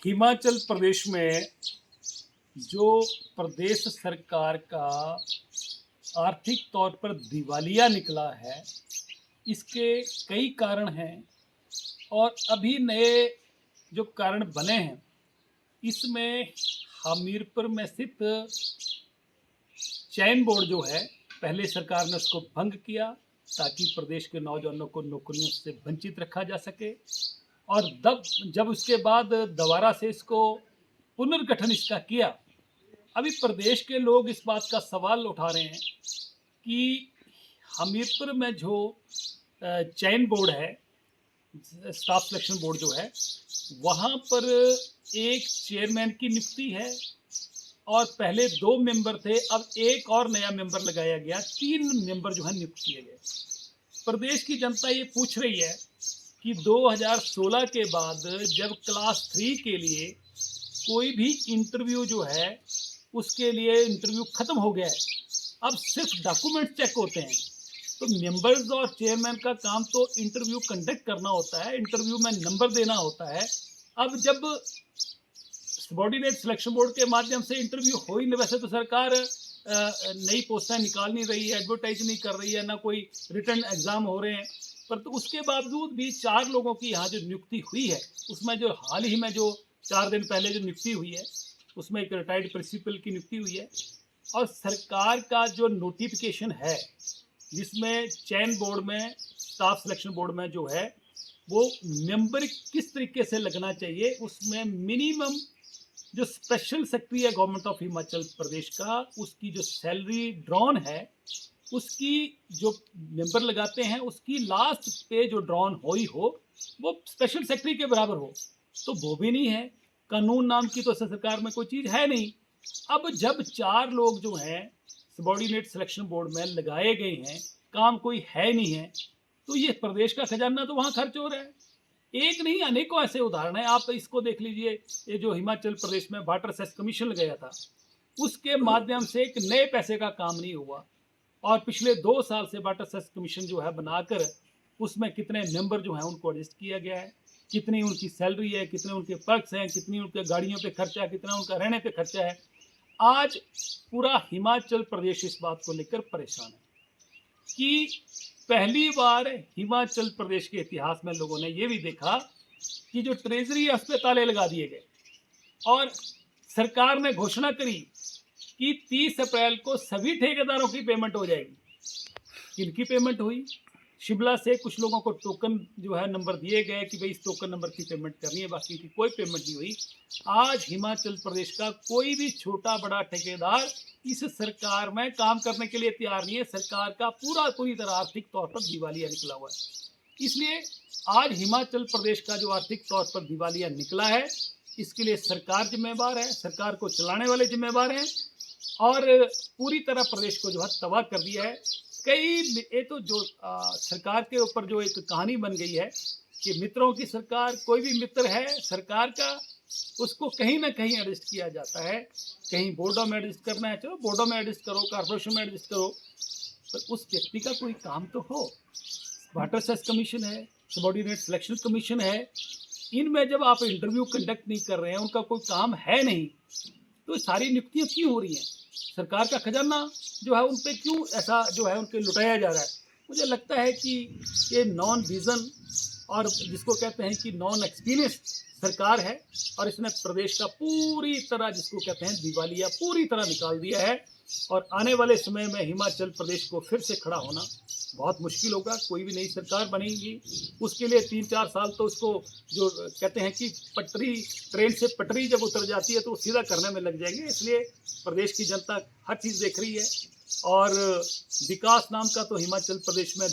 हिमाचल प्रदेश में जो प्रदेश सरकार का आर्थिक तौर पर दिवालिया निकला है, इसके कई कारण हैं और अभी नए जो कारण बने हैं, इसमें हमीरपुर में स्थित चयन बोर्ड जो है, पहले सरकार ने उसको भंग किया ताकि प्रदेश के नौजवानों को नौकरियों से वंचित रखा जा सके और जब उसके बाद दोबारा से इसको पुनर्गठन इसका किया। अभी प्रदेश के लोग इस बात का सवाल उठा रहे हैं कि हमीरपुर में जो चयन बोर्ड है, स्टाफ सिलेक्शन बोर्ड जो है, वहाँ पर एक चेयरमैन की नियुक्ति है और पहले 2 मेंबर थे, अब एक और नया मेंबर लगाया गया, 3 मेंबर जो है नियुक्त किए गए। प्रदेश की जनता ये पूछ रही है कि 2016 के बाद जब क्लास 3 के लिए कोई भी इंटरव्यू जो है, उसके लिए इंटरव्यू ख़त्म हो गया है, अब सिर्फ डॉक्यूमेंट चेक होते हैं। तो मेंबर्स और चेयरमैन का काम तो इंटरव्यू कंडक्ट करना होता है, इंटरव्यू में नंबर देना होता है। अब जब सबॉर्डिनेट सिलेक्शन बोर्ड के माध्यम से इंटरव्यू हो ही नहीं, वैसे तो सरकार नई पोस्टें निकाल नहीं रही है, एडवर्टाइज नहीं कर रही है, ना कोई रिटन एग्ज़ाम हो रहे हैं, पर तो उसके बावजूद भी 4 लोगों की यहाँ जो नियुक्ति हुई है, उसमें जो हाल ही में जो 4 दिन पहले जो नियुक्ति हुई है, उसमें एक रिटायर्ड प्रिंसिपल की नियुक्ति हुई है और सरकार का जो नोटिफिकेशन है, जिसमें चयन बोर्ड में, स्टाफ सिलेक्शन बोर्ड में जो है, वो मेंबर किस तरीके से लगना चाहिए, उसमें मिनिमम जो स्पेशल सेक्रेटरी है गवर्नमेंट ऑफ हिमाचल प्रदेश का, उसकी जो सैलरी ड्रॉन है, उसकी जो मेंबर लगाते हैं, उसकी लास्ट पे जो ड्रॉन हो वो स्पेशल सेक्रेटरी के बराबर हो, तो वो भी नहीं है। कानून नाम की तो सरकार में कोई चीज़ है नहीं। अब जब 4 लोग जो हैं सबॉर्डिनेट सिलेक्शन बोर्ड में लगाए गए हैं, काम कोई है नहीं है, तो ये प्रदेश का खजाना तो वहाँ खर्च हो रहा है। एक नहीं, अनेकों ऐसे उदाहरण हैं। आप इसको देख लीजिए, ये जो हिमाचल प्रदेश में वाटर सेस कमीशन लगाया था, उसके माध्यम से एक नए पैसे का काम नहीं हुआ और पिछले 2 साल से वाटर सेस कमीशन जो है बनाकर उसमें कितने मेंबर जो हैं उनको एडजस्ट किया गया है, कितनी उनकी सैलरी है, कितने उनके पर्क्स हैं, कितनी उनके गाड़ियों पे खर्चा है, कितना उनका रहने पे खर्चा है। आज पूरा हिमाचल प्रदेश इस बात को लेकर परेशान है कि पहली बार हिमाचल प्रदेश के इतिहास में लोगों ने ये भी देखा कि जो ट्रेजरी अस्पतालें लगा दिए गए और सरकार ने घोषणा करी कि 30 अप्रैल को सभी ठेकेदारों की पेमेंट हो जाएगी। किनकी पेमेंट हुई? शिमला से कुछ लोगों को टोकन जो है नंबर दिए गए कि भाई इस टोकन नंबर की पेमेंट करनी है, बाकी की कोई पेमेंट नहीं हुई। आज हिमाचल प्रदेश का कोई भी छोटा बड़ा ठेकेदार इस सरकार में काम करने के लिए तैयार नहीं है। सरकार का पूरी तरह आर्थिक तौर पर दिवालिया निकला हुआ है। इसलिए आज हिमाचल प्रदेश का जो आर्थिक तौर पर दिवालिया निकला है, इसके लिए सरकार जिम्मेवार है, सरकार को चलाने वाले जिम्मेवार हैं और पूरी तरह प्रदेश को जो है तबाह कर दिया है। ये तो जो सरकार के ऊपर जो एक कहानी बन गई है कि मित्रों की सरकार, कोई भी मित्र है सरकार का, उसको कहीं ना कहीं एडजस्ट किया जाता है। कहीं बोर्डों में एडजस्ट करना है, चलो बोर्डों में एडजस्ट करो, कॉर्पोरेशन में एडजस्ट करो, पर उस व्यक्ति का कोई काम तो हो। वाटर सेस कमीशन है, सबॉर्डिनेट सिलेक्शन कमीशन है, इनमें जब आप इंटरव्यू कंडक्ट नहीं कर रहे हैं, उनका कोई काम है नहीं, तो सारी नियुक्तियाँ क्यों हो रही हैं? सरकार का खजाना जो है उन पे क्यों ऐसा जो है उनके लुटाया जा रहा है? मुझे लगता है कि ये नॉन विज़न और जिसको कहते हैं कि नॉन एक्सपीरियंस सरकार है और इसने प्रदेश का पूरी तरह, जिसको कहते हैं दिवालिया, पूरी तरह निकाल दिया है और आने वाले समय में हिमाचल प्रदेश को फिर से खड़ा होना बहुत मुश्किल होगा। कोई भी नई सरकार बनेगी, उसके लिए 3-4 साल तो उसको, जो कहते हैं कि पटरी, ट्रेन से पटरी जब उतर जाती है तो वो सीधा करने में लग जाएंगे। इसलिए प्रदेश की जनता हर चीज़ देख रही है और विकास नाम का तो हिमाचल प्रदेश में